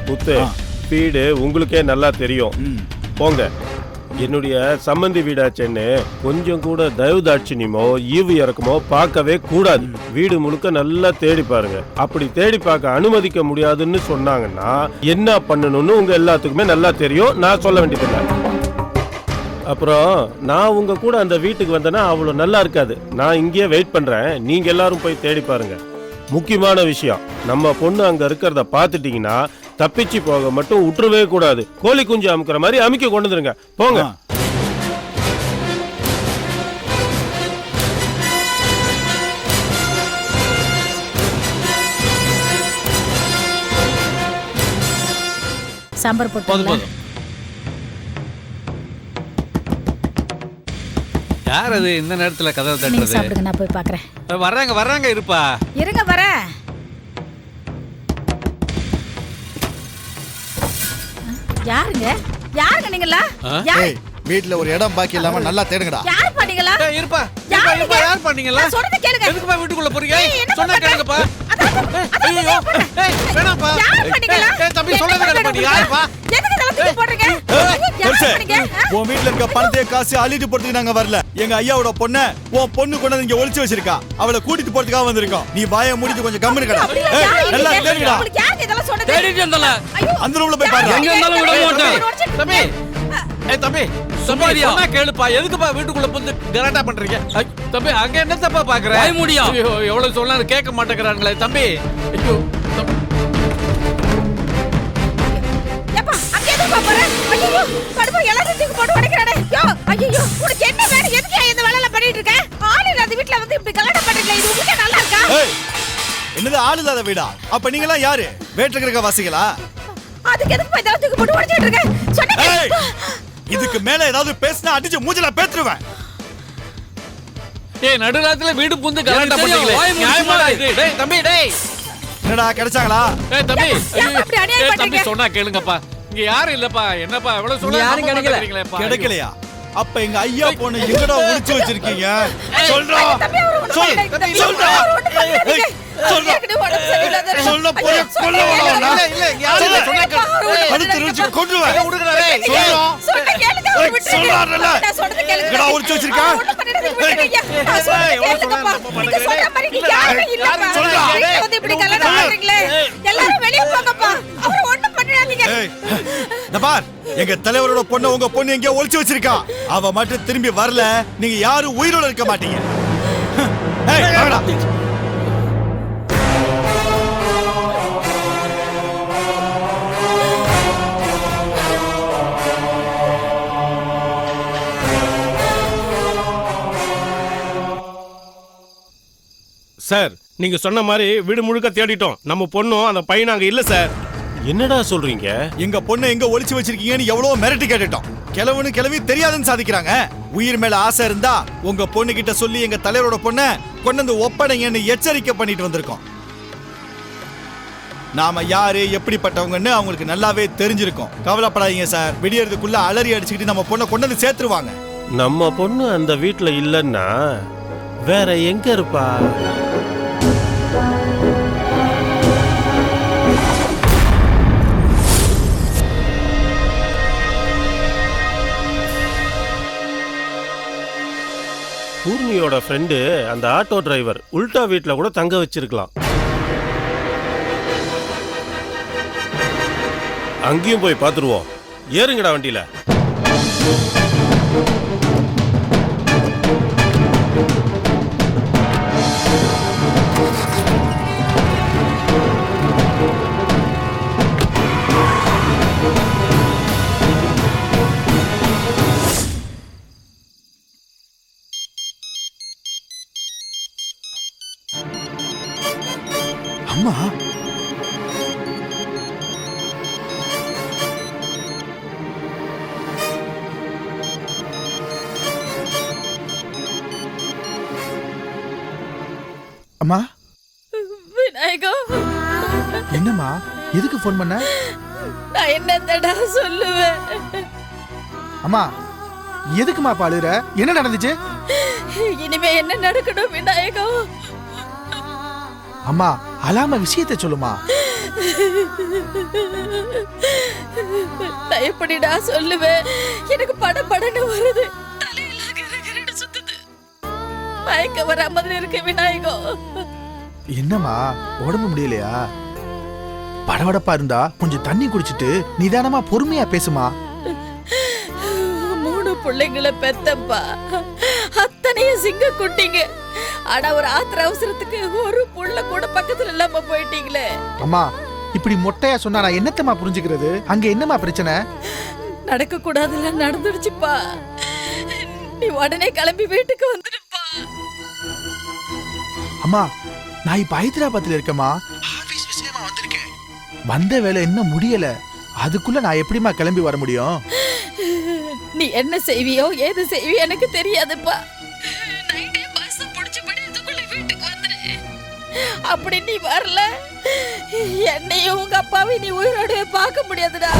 முத்து வீடு உங்களுக்கே நல்லா தெரியும். போங்க. என்னுடைய சம்பந்தி வீடாச்சேன்னு கொஞ்சம் கூட தயவுதாட்சியமோ ஈவு இறக்கமோ பார்க்கவே கூடாது. வீடு முழுக்க நல்லா தேடி பாருங்க. அப்படி தேடி பார்க்க அனுமதிக்க முடியாதுன்னு சொன்னாங்கன்னா என்ன பண்ணணும்னு உங்க எல்லாத்துக்குமே நல்லா தெரியும். நான் சொல்ல வேண்டியதில்லை. அப்புறம் நான் உங்க கூட அந்த வீட்டுக்கு வந்தேன்னா அவ்வளோ நல்லா இருக்காது. நான் இங்கேயே வெயிட் பண்றேன். நீங்க எல்லாரும் போய் தேடி பாருங்க. முக்கியமான விஷயம், நம்ம பொண்ணு அங்க இருக்கிறத பார்த்துட்டீங்கன்னா தப்பிச்சு போக மட்டும் விட்டுறவே கூடாது. கோழி குஞ்சு அமுக்கிற மாதிரி அமுக்கி கொண்டு வந்துருங்க. போங்க. சாம்பார் போட்டு யார் அது இந்த நேரத்துல கதவை தட்டுறது? சாப்பிடுங்க, நான் போய் பார்க்கறேன். வர்றாங்க இருப்பா. இருங்க வரேன். யாருங்க நீங்களா? வீட்ல ஒரு இடம் பாக்கி இல்லாம நல்லா தேடுங்கடா. யார் பண்ணீங்களா? இருப்பா. யார் பண்ணீங்களா? சொல்றத கேளுங்க. எதுக்குப்பா வீட்டுக்குள்ள போறீங்க? சொன்னா கேளுங்கப்பா. ஐயோ வேணாம்ப்பா. யார் பண்ணீங்களா? தம்பி சொல்றத கேளுப்பா. நீ யாருப்பா? எதுக்கு இதெல்லாம் தூக்கி போடுறீங்க? உன் வீட்ல இருக்க பணத்தை காசு அள்ளிட்டு போறதுக்கு நாங்க வரல. எங்க ஐயாவோட பொண்ண உன் பொண்ணு கொண்டு வந்து இங்க ஒளிச்சு வச்சிருக்கா. அவளை கூட்டிட்டு போறதுக்காக வந்திருக்கோம். நீ வாயை மூடிட்டு கொஞ்சம் கம்முனு கடா. நல்லா தேடுங்கடா. உங்களுக்கு யாருக்கு இதெல்லாம் சொன்னது? தேடிட்டு வந்தல. அந்த ரூம்ல போய் பாரு. எங்க இருந்தாலும் விட மாட்டேன். தம்பி. தம்பி சொன்னா கேளுப்பா. எதுக்குப்பா வீட்டுக்குள்ள வந்து கலாட்டா பண்றீங்க? தம்பி அங்க என்ன தப்பா பாக்குற? வாய் மூடியா. ஐயோ எவ்வளவு சொன்னாலும் கேட்க மாட்டேங்கறாங்களே தம்பி. ஐயோ ஏப்பா அங்க எதுக்கு போற? ஐயோ கடுப்பா எல்லாரும் தூக்கி போட்டு உடைக்கறானே. ஐயோ உனக்கு என்ன வேணும்? எதுக்கு இந்த வேலைல பண்ணிட்டு இருக்க? ஆளு இல்லாத வீட்ல வந்து இப்படி கலாட்டா பண்றீங்களே, இது உங்களுக்கு நல்லா இருக்கா? என்னது ஆளு இல்லாத வீடா? அப்ப நீங்க எல்லாம் யாரு? வீட்ல இருக்க வாசிகளா? அதுக்கு எதுக்கு இதெல்லாம் தூக்கி போட்டு உடைச்சிட்டு இருக்க? சொன்னேன். இதுக்கு மேல ஏதாவது பேசினா அடிச்சு மூஞ்சில பேத்துருவேன். ஏய் நடுராத்திரில வீடு புந்து கலாட்டா பண்றீங்களே. நியாயமாடா இது? டேய் தம்பி டேய். என்னடா கிடைச்சாங்களா? ஏய் தம்பி. அப்படி அநியாயம் பண்றீங்க. தம்பி சொன்னா கேளுங்கப்பா. இங்க யாரும் இல்லப்பா. என்னப்பா எவ்வளவு சொல்ல யாரும் கிடைக்கலப்பா. கிடைக்கலையா? அப்ப எங்க ஐயா பொண்ணு எங்கடா ஒளிச்சு வச்சிருக்கீங்க? சொல்றா. சொல்றா. சொல்ல போய் கொல்ல வரடா. இல்ல யாரும் சொன்னா கேளு. அடுத்து ருச்சி கொன்றுவேன். உடுங்கடா டேய். சொன்னா கேளுங்க. சொல்றானல. நான் சொல்றத கேளுங்க. எங்கடா ஒளிச்சு வச்சிருக்கா? எல்லாரும் வெளிய போங்கப்பா. அவர ஒண்ணும் பண்ணிடாதீங்க. நபார் எங்க தலைவரோட பொண்ணு உங்க பொண்ணு எங்க ஒளிச்சு வச்சிருக்கா. அவ மட்டும் திரும்பி வரல, நீங்க யாரும் உயிரோட இருக்க மாட்டீங்க. ஏய் வாடா. சார், நீங்க சொன்ன மாதிரி வீடு முழுக்க தேடிட்டோம். நம்ம பொண்ணும் அந்த பையன் அங்க இல்ல சார். என்னடா சொல்றீங்க? எங்க பொண்ணு எங்க ஒளிச்சு வச்சிருக்கீங்கன்னு எவ்வளவு மிரட்டி கேட்டுட்டோம். கிழவனு கிழவி தெரியாதுன்னு சாதிக்கிறாங்க. உயிர் மேல ஆசை இருந்தா உங்க பொண்ணு கிட்ட சொல்லி எங்க தலைவரோட பொண்ண கொண்டு வந்து ஒப்படைங்கன்னு எச்சரிக்கை பண்ணிட்டு வந்திருக்கோம். நாம யாரு எப்படிப்பட்டவங்கன்னு அவங்களுக்கு நல்லாவே தெரிஞ்சிருக்கோம். கவலைப்படாதீங்க சார். விடியறதுக்குள்ள அலறி அடிச்சுக்கிட்டு நம்ம பொண்ணை கொண்டு வந்து சேர்த்துருவாங்க. நம்ம பொண்ணு அந்த வீட்டுல இல்லன்னா வேற எங்க இருப்பா? பூர்ணியோட ஃப்ரெண்டு அந்த ஆட்டோ டிரைவர் உல்டா வீட்ல கூட தங்க வச்சிருக்கலாம். அங்கேயும் போய் பார்த்துருவோம். ஏறுங்கடா வண்டியில. அம்மா அம்மா. விநாயகா. என்னம்மா, எதுக்கு ஃபோன் பண்ண? நான் என்னடா சொல்லுவேன்? அம்மா எதுக்குமா பாளுற? என்ன நடந்துச்சு? இனிமே என்ன நடக்கணும் விநாயகா? அம்மா அலாம விஷயத்தை சொல்லுமா. நான் எப்படிடா சொல்லுவேன்? எனக்கு படபடன்னு வருது, தலையெல்லாம் கிறுகிறுன்னு சுத்துது. மயக்க வர மாதிரி இருக்கு விநாயகம். என்னம்மா உடம்பு முடியலையா? படபடப்பா இருந்தா கொஞ்சம் தண்ணி குடிச்சிட்டு நிதானமா பொறுமையா பேசுமா. 3 பிள்ளைங்களை பெத்தப்பா, அத்தனையும் சிங்க குட்டிங்க. ஆனா ஒரு ஆத்திர அவசரத்துக்கு ஒரு புள்ள கூட பக்கத்துல இல்லாம போயிட்டீங்களே. அம்மா இப்படி மொட்டையா சொன்னா நான் என்னத்தம்மா புரிஞ்சுக்கிறது? அங்க என்னம்மா பிரச்சனை? நடக்க கூடாதுல நடந்துடுச்சுப்பா. நீ உடனே கிளம்பி வீட்டுக்கு வந்துடுப்பா. அம்மா நான் இப்ப ஹைதராபாத்ல இருக்கேம்மா. ஆபீஸ் விஷயமா வந்திருக்கேன். வந்த வேலை இன்னும் முடியல, அதுக்குள்ள நான் எப்படிம்மா கிளம்பி வர முடியும்? நீ என்ன செய்வியோ ஏது செய்வியோ எனக்கு தெரியாதுப்பா. நைட்டே பஸ் புடிச்சு படியதுக்குள்ள வீட்டுக்கு வந்துரு. அப்படி நீ வரல, என்னையும் உங்க அப்பாவை நீ உயிரோட பார்க்க முடியாதுடா.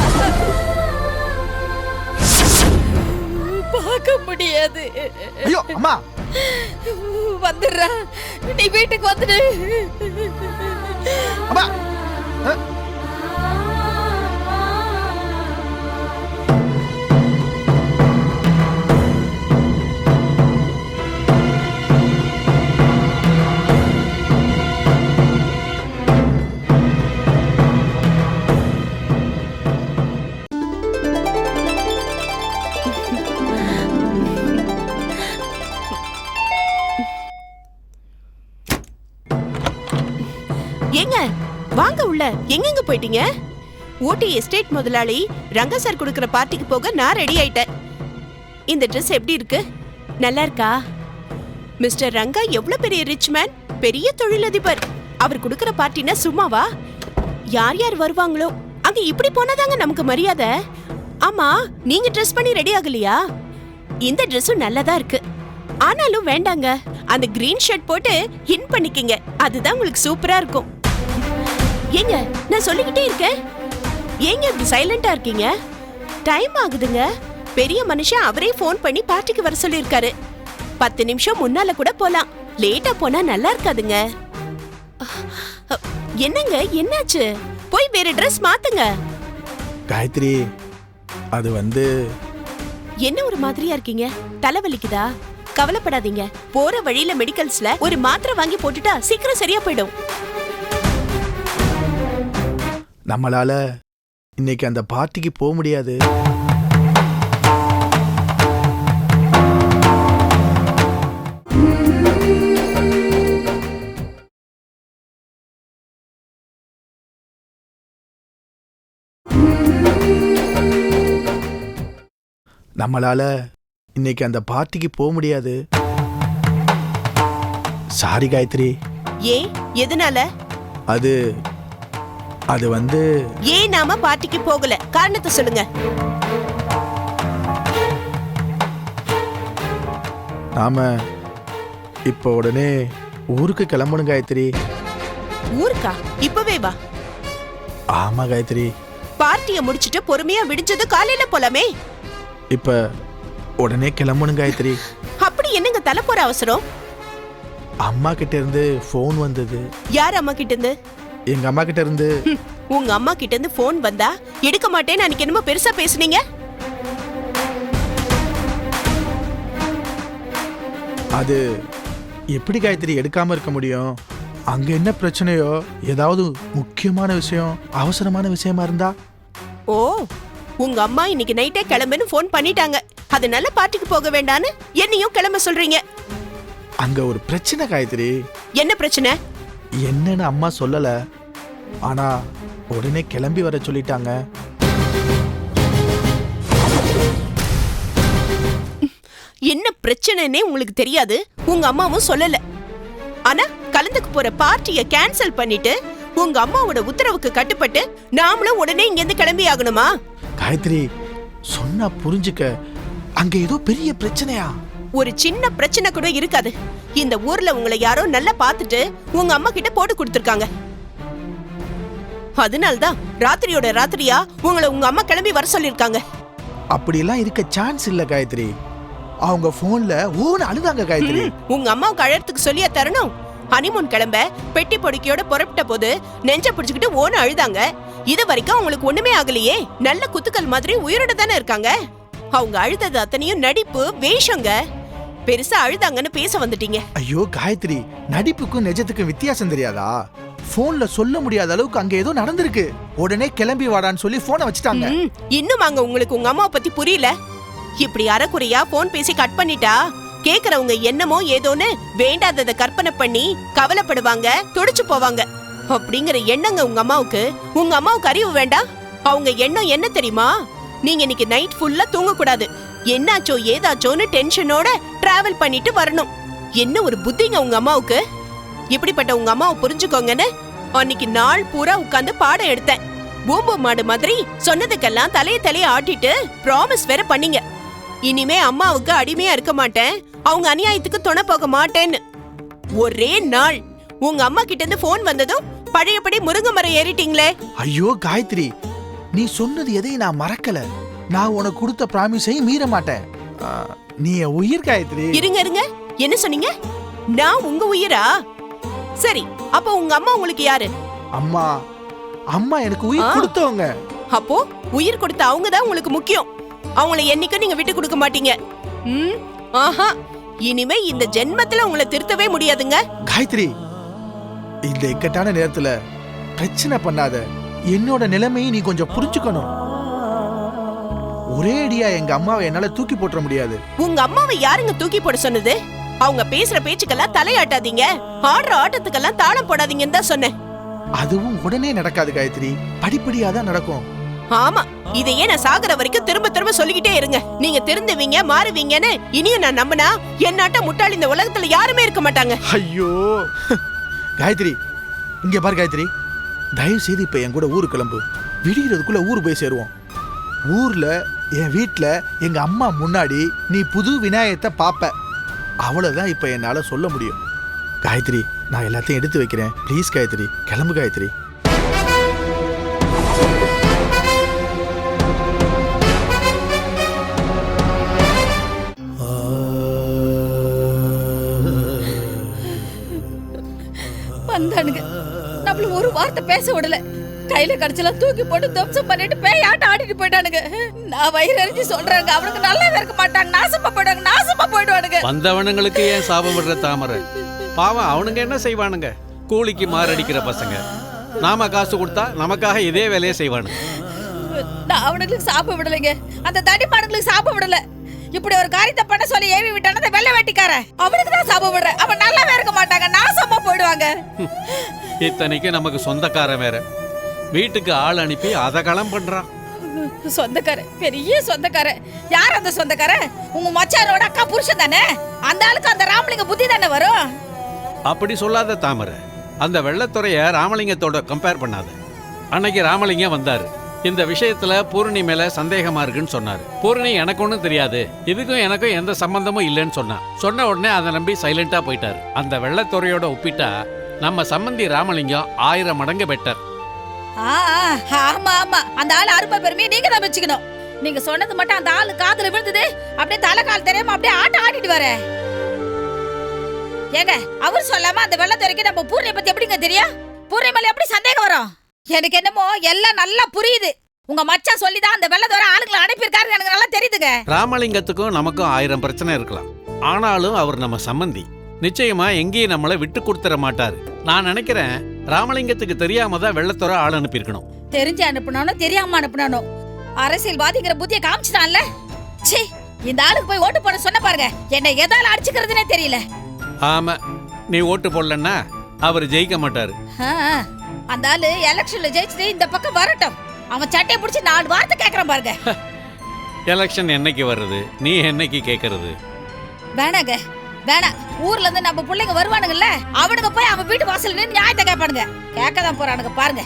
பார்க்க முடியாது. ஐயோ அம்மா வந்துடுறா, நீ வீட்டுக்கு வந்துடு. அம்மா ஏங்க வாங்க உள்ள. எங்கெங்க போயிட்டீங்க? ஊட்டி எஸ்டேட் முதலாளி ரங்க சார் கொடுக்கிற பார்ட்டிக்கு போக நான் ரெடி ஆயிட்டேன். இந்த ட்ரெஸ் எப்படி இருக்கு? நல்லா இருக்கா? மிஸ்டர் ரங்கா எவ்வளவு பெரிய ரிச் மேன், பெரிய தொழிலதிபர். அவர் கொடுக்கிற பார்ட்டினா சும்மாவா? யார் யார் வருவாங்களோ அங்க இப்படி போனாதாங்க நமக்கு மரியாதை. ஆமா, நீங்க ட்ரெஸ் பண்ணி ரெடி ஆகலையா? இந்த ட்ரெஸ்ஸும் நல்லதா இருக்கு. ஆனாலும் வேண்டாங்க, அந்த கிரீன் ஷர்ட் போட்டு இன் பண்ணிக்கிங்க, அதுதான் உங்களுக்கு சூப்பரா இருக்கும். ஏங்க நான் சொல்லிக்கிட்டே இருக்கேன், ஏங்க இப்படி சைலண்டா இருக்கீங்க? டைம் ஆகுதுங்க. பெரிய மனுஷன் அவரே ஃபோன் பண்ணி பார்ட்டிக்கு வர சொல்லிருக்காரு. 10 நிமிஷம் முன்னால கூட போலாம், லேட்டா போனா நல்லா இருக்காதுங்க. என்னங்க என்னாச்சு? போய் வேற ட்ரெஸ் மாத்துங்க. காயத்ரி அது என்ன ஒரு மாதிரியா இருக்கீங்க? தலைவலிக்குதா? கவலைப்படாதீங்க, போற வழியில மெடிக்கல்ஸ்ல ஒரு மாத்திரை வாங்கி போட்டுட்டா சீக்கிரம் சரியா போயிடும். நம்மளால இன்னைக்கு அந்த பார்ட்டிக்கு போக முடியாது. நம்மளால இன்னைக்கு அந்த பார்ட்டிக்கு போக முடியாது. சாரி காயத்ரி. ஏன், எதனால? அது ஏன் நாம பார்ட்டிக்கு போகல, காரணத்தை சொல்லுங்க. நாம இப்ப உடனே ஊருக்கு கிளம்பணும் காயத்ரி. ஊருக்கா? இப்பவே வா. ஆமா காயத்ரி. பார்ட்டிய முடிச்சிட்டு பொறுமையா விடிஞ்சது காலையில போலாமே. இப்ப உடனே கிளம்பணும் காயத்ரி. அப்படி என்னங்க தலை போற அவசரம்? அம்மா கிட்ட இருந்து போன் வந்தது. யார் அம்மா கிட்ட இருந்து? எங்க அம்மா கிட்ட இருந்து. உங்க அம்மா கிட்ட இருந்து போன் வந்தா எடுக்க மாட்டேன்னு அன்னைக்கு என்னமோ பெருசா பேசுனீங்க. அது எப்படி காயத்ரி எடுக்காம இருக்க முடியும்? அங்க என்ன பிரச்சனையோ, ஏதாவது முக்கியமான விஷயம், அவசரமான விஷயமா இருந்தா. ஓ, உங்க அம்மா இன்னைக்கு நைட்டே கிளம்புன்னு போன் பண்ணிட்டாங்க, அதனால பார்ட்டிக்கு போக வேண்டான்னு என்னையும் கிளம்ப சொல்றீங்க. அங்க ஒரு பிரச்சனை காயத்ரி. என்ன பிரச்சனை? என்னன்னு அம்மா சொல்லல, ஆனா உடனே கிளம்பி வர சொல்லிட்டாங்க. என்ன பிரச்சனைன்னே உங்களுக்கு தெரியாது, உங்க அம்மாவும் சொல்லல. ஆனா கலந்துக்கு போற பார்ட்டிய கேன்சல் பண்ணிட்டு உங்க அம்மாவோட உத்தரவுக்கு கட்டுப்பட்டு நாமளும் உடனே இங்க இருந்து கிளம்பி ஆகணுமா? காயத்ரி சொன்னா புரிஞ்சுக்க, அங்க ஏதோ பெரிய பிரச்சனையா? ஒரு சின்ன பிரச்சனை கூட இருக்காது. இந்த ஊர்ல உங்களை யாரோ நல்லா பார்த்துட்டு உங்க அம்மா கிட்ட போட்டு கொடுத்திருக்காங்க. அதனால்தான் ராத்திரியோட ராத்திரியா உங்களை உங்க அம்மா கிளம்பி வர சொல்லிருக்காங்க. அப்படியெல்லாம் இருக்க சான்ஸ் இல்ல காயத்ரி. அவங்க போன்ல ஓன்னு அழுதாங்க காயத்ரி. உங்க அம்மாவுக்கு அழறதுக்கு சொல்லியா தரணும்? ஹனிமூன் கிளம்ப பெட்டி பொடிக்கையோட புறப்பட்ட போது நெஞ்ச பிடிச்சுக்கிட்டு ஓன அழுதாங்க. இது வரைக்கும் அவங்களுக்கு ஒண்ணுமே ஆகலையே, நல்ல குத்துக்கள் மாதிரி உயிரோட தானே இருக்காங்க. அவங்க அழுதது அத்தனையும் நடிப்பு, வேஷங்க. பெருசா அழுதாங்கன்னு பேச வந்துட்டீங்க. ஐயோ காயத்ரி, நடிப்புக்கும் நிஜத்துக்கும் வித்தியாசம் தெரியாதா? போன்ல சொல்ல முடியாத அளவுக்கு அங்க ஏதோ நடந்திருக்கு. உடனே கிளம்பி வாடான்னு சொல்லி போனை வச்சுட்டாங்க. இன்னும் அங்க உங்களுக்கு உங்க அம்மாவை பத்தி புரியல. இப்படி அரைக்குறையா போன் பேசி கட் பண்ணிட்டா கேக்குறவங்க என்னமோ ஏதோன்னு வேண்டாததை கற்பனை பண்ணி கவலைப்படுவாங்க, துடிச்சு போவாங்க. அப்படிங்கிற எண்ணங்க உங்க அம்மாவுக்கு. உங்க அம்மாவுக்கு அறிவு வேண்டாம்? அவங்க எண்ணம் என்ன தெரியுமா? நீங்க இன்னைக்கு நைட் ஃபுல்லா தூங்க கூடாது, என்னாச்சோ ஏதாச்சோன்னு டென்ஷனோட டிராவல் பண்ணிட்டு வரணும். என்ன ஒரு புத்திங்க உங்க அம்மாவுக்கு. இப்படிப்பட்ட உங்க அம்மாவை புரிஞ்சுக்கோங்கன்னு அன்னைக்கு நாள் பூரா உட்கார்ந்து பாடம் எடுத்தேன். பூம்பு மாடு மாதிரி சொன்னதுக்கெல்லாம் தலைய ஆட்டிட்டு ப்ராமிஸ் வேற பண்ணீங்க. இனிமே அம்மாவுக்கு அடிமையா இருக்க மாட்டேன், அவங்க அநியாயத்துக்கு துணை போக மாட்டேன்னு. ஒரே நாள் உங்க அம்மா கிட்ட இருந்து போன் வந்ததும் பழையபடி முருங்கை மரம் ஏறிட்டீங்களே. ஐயோ காயத்ரி, நீ சொன்னது எதையும் நான் மறக்கல. நான் உனக்கு கொடுத்த ப்ராமிஸையும் மீற மாட்டேன். நீ என் உயிர் காயத்ரி. இருங்க, என்ன சொன்னீங்க? நான் உங்க உயிரா? சரி, அப்ப உங்க அம்மா உங்களுக்கு யாரு? அம்மா அம்மா எனக்கு உயிர் கொடுத்தவங்க. அப்போ உயிர் கொடுத்த அவங்க தான் உங்களுக்கு முக்கியம். அவங்கள என்னைக்கும் நீங்க விட்டு கொடுக்க மாட்டீங்க. ஆஹா, இனிமே இந்த ஜென்மத்துல உங்களை திருத்தவே முடியாதுங்க. காயத்ரி, இந்த இக்கட்டான நேரத்துல பிரச்சனை பண்ணாத. என்னோட நிலைமையை நீ கொஞ்சம் புரிஞ்சுக்கணும். ஒரே அடியா எங்க அம்மாவை என்னால தூக்கி போட்டுற முடியாது. உங்க அம்மாவை யாருங்க தூக்கி போட சொன்னது? அவங்க பேசுற பேச்சுக்கெல்லாம் தலையாட்டாதீங்க, ஆடுற ஆட்டத்துக்கெல்லாம் தாளம் போடாதீங்கன்னு தான் சொன்னேன். அதுவும் உடனே நடக்காது காயத்ரி, படிப்படியா தான் நடக்கும். ஆமா, இதையே நான் சாகுற வரைக்கும் திரும்ப திரும்ப சொல்லிக்கிட்டே இருங்க. நீங்க திருந்துவீங்க, மாறுவீங்கன்னு இனியும் நான் நம்பினா என்னாட்ட முட்டாள் இந்த உலகத்துல யாருமே இருக்க மாட்டாங்க. ஐயோ காயத்ரி, இங்க பாரு காயத்ரி, தயவு செய்து இப்ப என் கூட ஊரு கிளம்பு. விடிகிறதுக்குள்ள ஊர் போய் சேருவோம். ஊர்ல என் வீட்டுல எங்க அம்மா முன்னாடி நீ புது விநாயகத்தை பாப்ப. அவ்வளவுதான் இப்ப என்னால சொல்ல முடியும். காயத்ரி, நான் எல்லாத்தையும் எடுத்து வைக்கிறேன். ப்ளீஸ் காயத்ரி, கிளம்பு காயத்ரி. வந்தானுங்க, நம்மள ஒரு வார்த்தை பேச விடல. கையில கடிச்சலாம் தூக்கி போட்டு தம்சம் பண்ணிட்டு பேய் ஆட்ட ஆடிட்டு போயிட்டானுங்க. நான் வயிறு அறிஞ்சு சொல்றாங்க, அவனுக்கு நல்லாவே இருக்க மாட்டாங்க, நாசமா போயிடுவானுங்க. வந்தவனுங்களுக்கு ஏன் சாபம் விடுற தாமரை? பாவம், அவனுங்க என்ன செய்வானுங்க? கூலிக்கு மாரடிக்கிற பசங்க. நாம காசு கொடுத்தா நமக்காக இதே வேலையை செய்வானுங்க. நான் அவனுங்களுக்கு சாப்பிட விடலைங்க, அந்த தடிமானுங்களுக்கு சாப்பிட விடல. இப்படி ஒரு காரியத்தை பண்ண சொல்லி ஏவி விட்டான வெள்ளை வேட்டிக்கார, அவனுக்கு தான் சாப்பிட விடுறேன். அவன் நல்லாவே இருக்க மாட்டாங்க, நாசமா போயிடுவாங்க. இத்தனைக்கு நமக்கு சொந்தக்காரன் வேற, வீட்டுக்கு ஆள் அனுப்பி அதை களம் பண்றான். சொந்தக்கார, பெரிய சொந்தக்கார. யார் அந்த சொந்தக்கார? உங்க மச்சானோட அக்கா புருஷன் தானே. அந்த ஆளுக்கு அந்த ராமலிங்க புத்தி தானே வரும். அப்படி சொல்லாத தாமரை, அந்த வெள்ளத்துறைய ராமலிங்கத்தோட கம்பேர் பண்ணாத. அன்னைக்கு ராமலிங்கம் வந்தாரு, இந்த விஷயத்துல பூரணி மேல சந்தேகமா இருக்குன்னு சொன்னாரு. பூரணி எனக்கு ஒன்றும் தெரியாது, இதுக்கும் எனக்கும் எந்த சம்பந்தமும் இல்லைன்னு சொன்ன உடனே அதை நம்பி சைலண்டா போயிட்டாரு. அந்த வெள்ளத்துறையோட ஒப்பிட்டா நம்ம சம்பந்தி ராமலிங்கம் 1000 மடங்கு பெட்டர். ஆமா ஆமா, அந்த ஆள் அருமை பெருமையை நீங்க தான் வச்சுக்கணும். நீங்க சொன்னது மட்டும் அந்த ஆளு காதுல விழுந்தது, அப்படியே தலை கால் தெரியாம அப்படியே ஆட்ட ஆடிட்டு வர. ஏங்க, அவர் சொல்லாம அந்த வெள்ளத்துறைக்கு நம்ம பூர்ணியை பத்தி எப்படிங்க தெரியும்? பூர்ணி மேல எப்படி சந்தேகம் வரும்? எனக்கு என்னமோ எல்லாம் நல்லா புரியுது. உங்க மச்சான் சொல்லிதான் அந்த வெள்ளத்துறை ஆளுங்களை அனுப்பியிருக்காரு, எனக்கு நல்லா தெரியுதுங்க. ராமலிங்கத்துக்கும் நமக்கும் 1000 பிரச்சனை இருக்கலாம், ஆனாலும் அவர் நம்ம சம்பந்தி. நிச்சயமா எங்கேயும் நம்மளை விட்டு கொடுத்துட மாட்டாரு. நான் நினைக்கிறேன் ராமலிங்கத்துக்கு தெரியாம தான் வெள்ளத்துறை ஆள் அனுப்பியிருக்கணும். தெரிஞ்சு அனுப்புனானோ தெரியாம அனுப்புனானோ அரசியல்வாதிங்கிற புத்தியை காமிச்சிட்டான்ல. சீ, இந்த ஆளுக்கு போய் ஓட்டு போட சொன்ன பாருங்க, என்னை எதால அடிச்சுக்கிறதுனே தெரியல. ஆமா, நீ ஓட்டு போடலன்னா அவர் ஜெயிக்க மாட்டாரு. அந்த ஆளு எலெக்ஷன்ல ஜெயிச்சுட்டு இந்த பக்கம் வரட்டும், அவன் சட்டையை பிடிச்சி 4 வார்த்தை கேட்கறான் பாருங்க. எலெக்ஷன் என்னைக்கு வர்றது, நீ என்னைக்கு கேட்கறது? வேணாங்க, வேணாம். ஊர்ல இருந்து நம்ம பிள்ளைங்க வருவானுங்கல்ல, அவனுங்க போய் அவன் வீட்டு வாசல்ல நின்னு நியாயத்தை கேட்பானுங்க. கேட்கதான் போறானுங்க பாருங்க.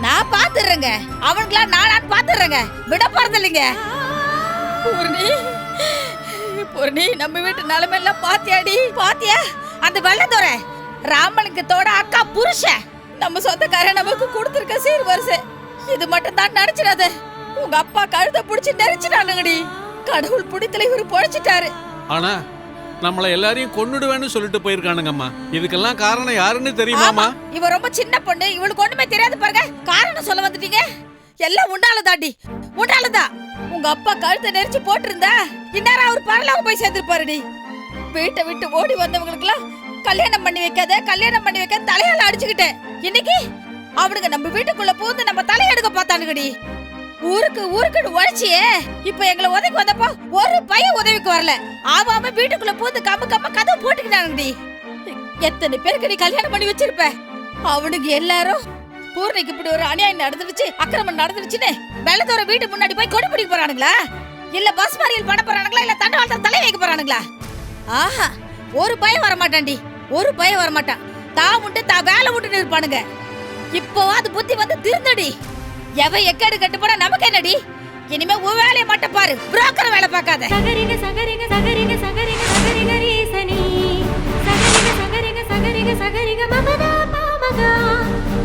நான் பாத்துறேங்க, அவனுங்களா நானான்னு பாத்துறேங்க, விட போறது இல்லைங்க. பூர்ணி, நம்ம வீட்டு நிலைமையெல்லாம் பாத்தியா? அந்த வெள்ளத்தோர ராமலிங்கத்தோட அக்கா புருஷன் நம்ம சொந்தக்காரன் நமக்கு கொடுத்துருக்க சீர் வரிசை. இது மட்டும் தான் நினைச்சிடாத. உங்க அப்பா கழுத புடிச்சு நெரிச்சிட்டானுங்கடி. கடவுள் புடித்துல இவரு பொழைச்சிட்டாரு. ஆனா நம்மள எல்லாரையும் கொன்னுடுவேன்னு சொல்லிட்டு போயிருக்கானுங்கம்மா. இதுக்கெல்லாம் காரணம் யாருன்னு தெரியுமாமா? இவ ரொம்ப சின்ன பொண்ணு, இவளுக்கு ஒண்ணுமே தெரியாது பாருங்க. காரணம் சொல்ல வந்துட்டீங்க. எல்லாம் உண்டாலதாண்டி, உண்டாலதான். உங்க அப்பா கழுத்தை நெரிச்சு போட்டிருந்தா இந்நேரம் அவர் பரலோகம் போய் சேர்ந்துருப்பாருடி. வீட்டை விட்டு ஓடி வந்தவங்களுக்குலாம் கல்யாணம் பண்ணி வைக்காத, கல்யாணம் பண்ணி வைக்காத தலையால அடிச்சுக்கிட்டேன். இன்னைக்கு அவனுங்க நம்ம வீட்டுக்குள்ள பூந்து நம்ம தலையெடுக்க பார்த்தானுங்கடி. ஊருக்கு உழைச்சியே இப்ப எங்களை உதவி வந்தப்போ ஒரு பையன் உதவிக்கு வரல. ஆவாம வீட்டுக்குள்ள பூந்து கம்ம கதவு போட்டுக்கிட்டானுங்கடி. எத்தனை பேருக்கு நீ கல்யாணம் பண்ணி வச்சிருப்ப? அவனுக்கு எல்லாரும் பூர்ணிக்கு இப்படி ஒரு அநியாயம் நடந்துருச்சு, அக்கிரமம் நடந்துருச்சுன்னு வெள்ளத்தோர வீட்டு முன்னாடி போய் கொடி பிடிக்க போறானுங்களா? இல்ல பஸ் மறியல் பண்ண போறானுங்களா? இல்ல தண்டவாளத்துல தலை வைக்க போறானுங்களா? ஆஹா, ஒரு பையன் வரமாட்டான்டி, ஒரு பையன் வரமாட்டான். தான் உண்டு தான் வேலை விட்டுட்டு இருப்பானுங்க. இப்போ அது புத்தி வந்து திருந்தடி. எவ எக்கேடு கட்டு போனா நமக்கு என்னடி? இனிமே உன் வேலையை மட்டும் பாரு, புரோக்கர் வேலை பார்க்காத. சகரிக சகரிக சகரிக சகரிக சகரிக ரீசனி சகரிக சகரிக சகரிக சகரிக மபத மமக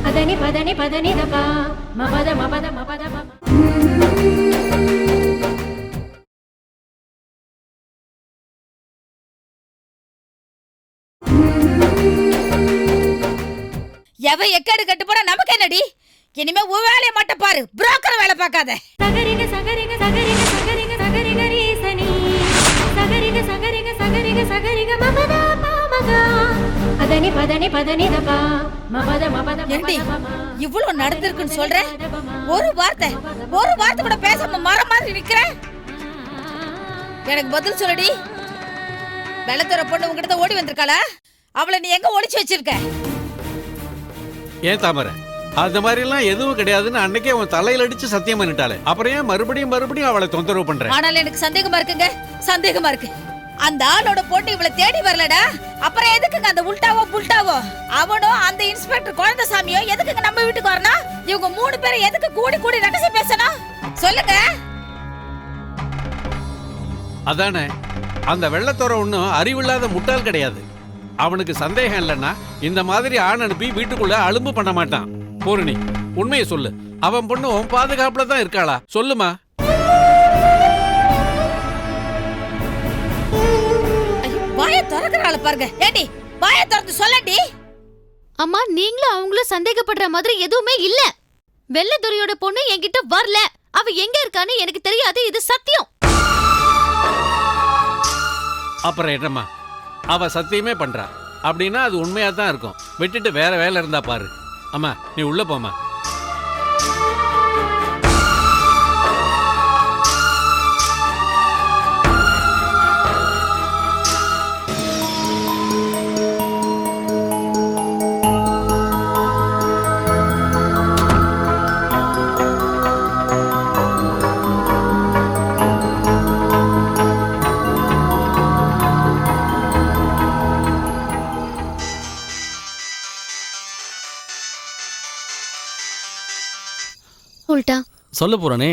அதனி பதனி பதனி தபா மபத மபத மபத மப. எவ எக்கேடு கட்டு போனா நமக்கு என்னடி? இனிமே உன் வேலையை மட்டும் பாரு, புரோக்கர் வேலை பார்க்காத. சகரிக சகரிக சகரிக சகரிக சகரிக ரீசனி சகரிக சகரிக சகரிக சகரிக மபத மமக அதனி பதனி பதனி தபா மபத மபத ஏண்டி மபத மப. இவ்வளவு நடந்திருக்குன்னு சொல்ற, ஒரு வார்த்தை கூட பேசாம மரம் மாதிரி நிக்கிற. எனக்கு பதில் சொல்லடி. வெள்ளத்தோர பொண்ணு உங்ககிட்ட ஓடி வந்திருக்காளா? அவளை நீ எங்க ஒளிச்சு வச்சிருக்க? ஏன் தாமரை, அந்த மாதிரி எல்லாம் எதுவும் கிடையாதுன்னு அன்னைக்கே அவன் தலையில அடிச்சு சத்தியம் பண்ணிட்டாளே, அப்புறம் ஏன் மறுபடியும் அவளை தொந்தரவு பண்ற? ஆனால் எனக்கு சந்தேகமா இருக்குங்க, சந்தேகமா இருக்கு. அந்த ஆளோட பொண்ணு இவளை தேடி வரலடா, அப்புறம் எதுக்குங்க அந்த உல்டாவோ புல்டாவோ அவனோ அந்த இன்ஸ்பெக்டர் குழந்தைசாமியோ எதுக்குங்க நம்ம வீட்டுக்கு வரணும்? இவங்க 3 பேரும் எதுக்கு கூடி ரகசியம் பேசணும்? சொல்லுங்க. அதானே, அந்த வெள்ளத்தோர ஒன்னும் அறிவில்லாத முட்டாள் கிடையாது. அவனுக்கு சந்தேகம் இல்லைன்னா இந்த மாதிரி ஆண் அனுப்பி வீட்டுக்குள்ள அலும்பு பண்ண மாட்டான். பூரணி, உண்மையை சொல்லு, அவன் பொண்ணு உன் பாதுகாப்புல தான் இருக்காளா? சொல்லுமா. வாயை திறக்கறாள பாருங்க. ஏடி, வாயை திறந்து சொல்லடி. அம்மா, நீங்களும் அவங்களும் சந்தேகப்படுற மாதிரி எதுவுமே இல்ல. வெள்ளத்துறையோட பொண்ணு என்கிட்ட வரல. அவ எங்க இருக்கான்னு எனக்கு தெரியாது, இது சத்தியம். அப்புறம் என்னம்மா, அவ சத்தியமே பண்றா அப்படின்னா அது உண்மையா தான் இருக்கும். விட்டுட்டு வேற வேலை இருந்தா பாரு. அம்மா, நீ உள்ள போமா. உல்டா சொல்ல போறனே.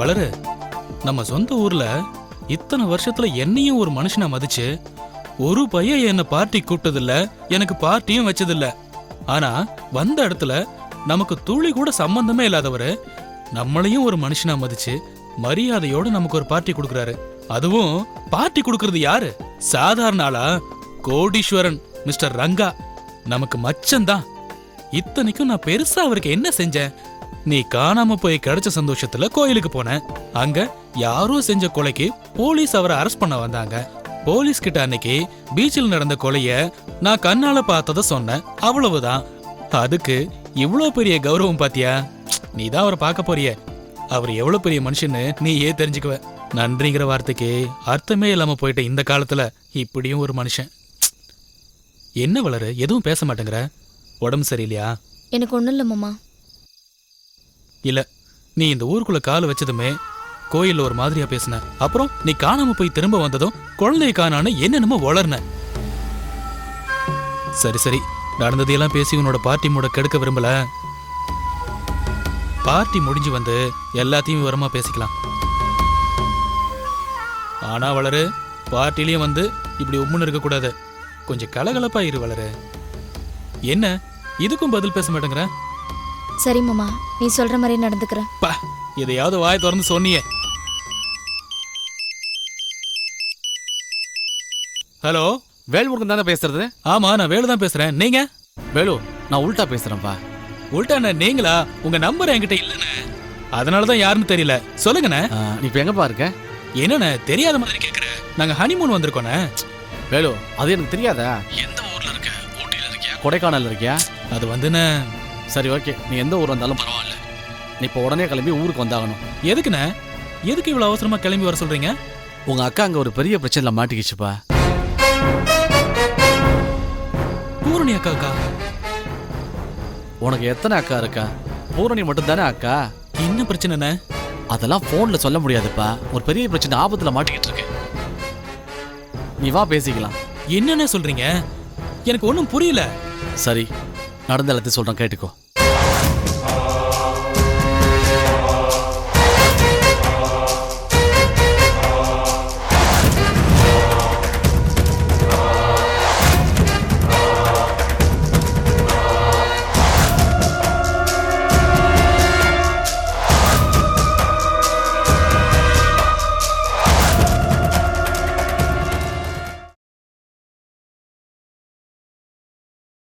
வளரு, நம்ம சொந்த ஊர்ல இத்தனை வருஷத்துல என்னையும் ஒரு மனுஷனா மதிச்சு ஒரு பையன் என்ன பார்ட்டி கூப்பிட்டதில்ல, எனக்கு பார்ட்டியும் வச்சதில்ல. ஆனா வந்த இடத்துல நமக்கு துளி கூட சம்பந்தமே இல்லாதவரு நம்மளையும் ஒரு மனுஷனா மதிச்சு மரியாதையோட நமக்கு ஒரு பார்ட்டி கொடுக்கறாரு. அதுவும் பார்ட்டி கொடுக்கறது யாரு? சாதாரண ஆளா? கோடீஸ்வரன் மிஸ்டர் ரங்கா. நமக்கு மச்சந்தான். இத்தனைக்கும் நான் பெருசா அவருக்கு என்ன செஞ்சேன்? நீ காணாம போய் கிடைச்ச சந்தோஷத்துல கோயிலுக்கு போன. அங்க யாரோ செஞ்ச கொலைக்கு போலீஸ் அவரை அரெஸ்ட் பண்ண வந்தாங்க. போலீஸ் கிட்ட அன்னைக்கு பீச்சில் நடந்த கொலைய நான் கண்ணால பார்த்தத சொன்னேன், அவ்வளவுதான். அதுக்கு இவ்வளவு பெரிய கௌரவம் பாத்தியா? நீ தான் அவரை பார்க்க போறிய. அவர் எவ்வளவு பெரிய மனுஷன்னு நீ தெரிஞ்சுக்குவ. நன்றிங்கிற வார்த்தைக்கு அர்த்தமே இல்லாம போயிட்ட இந்த காலத்துல இப்படியும் ஒரு மனுஷன். என்ன வளரு, எதுவும் பேச மாட்டேங்கிற? உடம்பு சரியில்லையா? எனக்கு ஒண்ணும் இல்ல மாமா. இல்ல, நீ இந்த ஊருக்குள்ள கால் வச்சதுமே கோயில்ல ஒரு மாதிரியா பேசின. அப்புறம் நீ காணாம போய் திரும்ப வந்ததும் குழந்தைய காணான்னு என்னென்னமோ வளர்ன. சரி சரி, நடந்ததையெல்லாம் பேசி உன்னோட பார்ட்டி மூட கெடுக்க விரும்பல. பார்ட்டி முடிஞ்சு வந்து எல்லாத்தையும் விவரமா பேசிக்கலாம். ஆனா வளரு, பார்ட்டிலையும் வந்து இப்படி உம்முன்னு இருக்க கூடாது. கொஞ்சம் கலகலப்பா இரு வளரு. என்ன இதுக்கும் பதில் பேச மாட்டேங்கிற? சரி மாமா, நீ சொல்ற மாதிரி நடந்துக்கிறேன். பா, எதையாவது வாய் திறந்து சொன்னியே. ஹலோ, வேல்முருகன் தானே பேசுறது? ஆமா, நான் வேலு தான் பேசுறேன். நீங்க? வேலு, நான் உல்டா பேசுறேன்ப்பா. உள்டாண்ணே, நீங்களா? உங்க நம்பர் என்கிட்ட இல்லைண்ணே, அதனாலதான் யாருன்னு தெரியல. சொல்லுங்கண்ணே. நீ இப்ப எங்கப்பா இருக்க? என்னண்ணே தெரியாத மாதிரி கேக்குற? நாங்க ஹனிமூன் வந்திருக்கோண்ணே. வேலு, அது எனக்கு தெரியாதா? எந்த ஊர்ல இருக்க? ஊட்டியில இருக்கியா? கொடைக்கானல் இருக்கியா? அது வந்துண்ணே. சரி, ஓகே, நீ எந்த ஊர் வந்தாலும் பரவாயில்ல. நீ இப்போ உடனே கிளம்பி ஊருக்கு வந்தாகணும். எதுக்குண்ணே? எதுக்கு இவ்வளவு அவசரமா கிளம்பி வர சொல்றீங்க? உங்க அக்கா அங்க ஒரு பெரிய பிரச்சனைல மாட்டிக்கிச்சுப்பா. பூரணி அக்காக்கா? உனக்கு எத்தனை அக்கா இருக்கா? பூரணி மட்டும் தானே அக்கா. என்ன பிரச்சனைண்ணே? அதெல்லாம் போன்ல சொல்ல முடியாதுப்பா. ஒரு பெரிய பிரச்சனை ஆபத்துல மாட்டிக்கிட்டு இருக்கு. நீ வா, பேசிக்கலாம். என்னென்ன சொல்றீங்க? எனக்கு ஒன்றும் புரியல. சரி, நடந்த எல்லாத்தையும் சொல்றேன், கேட்டுக்கோ.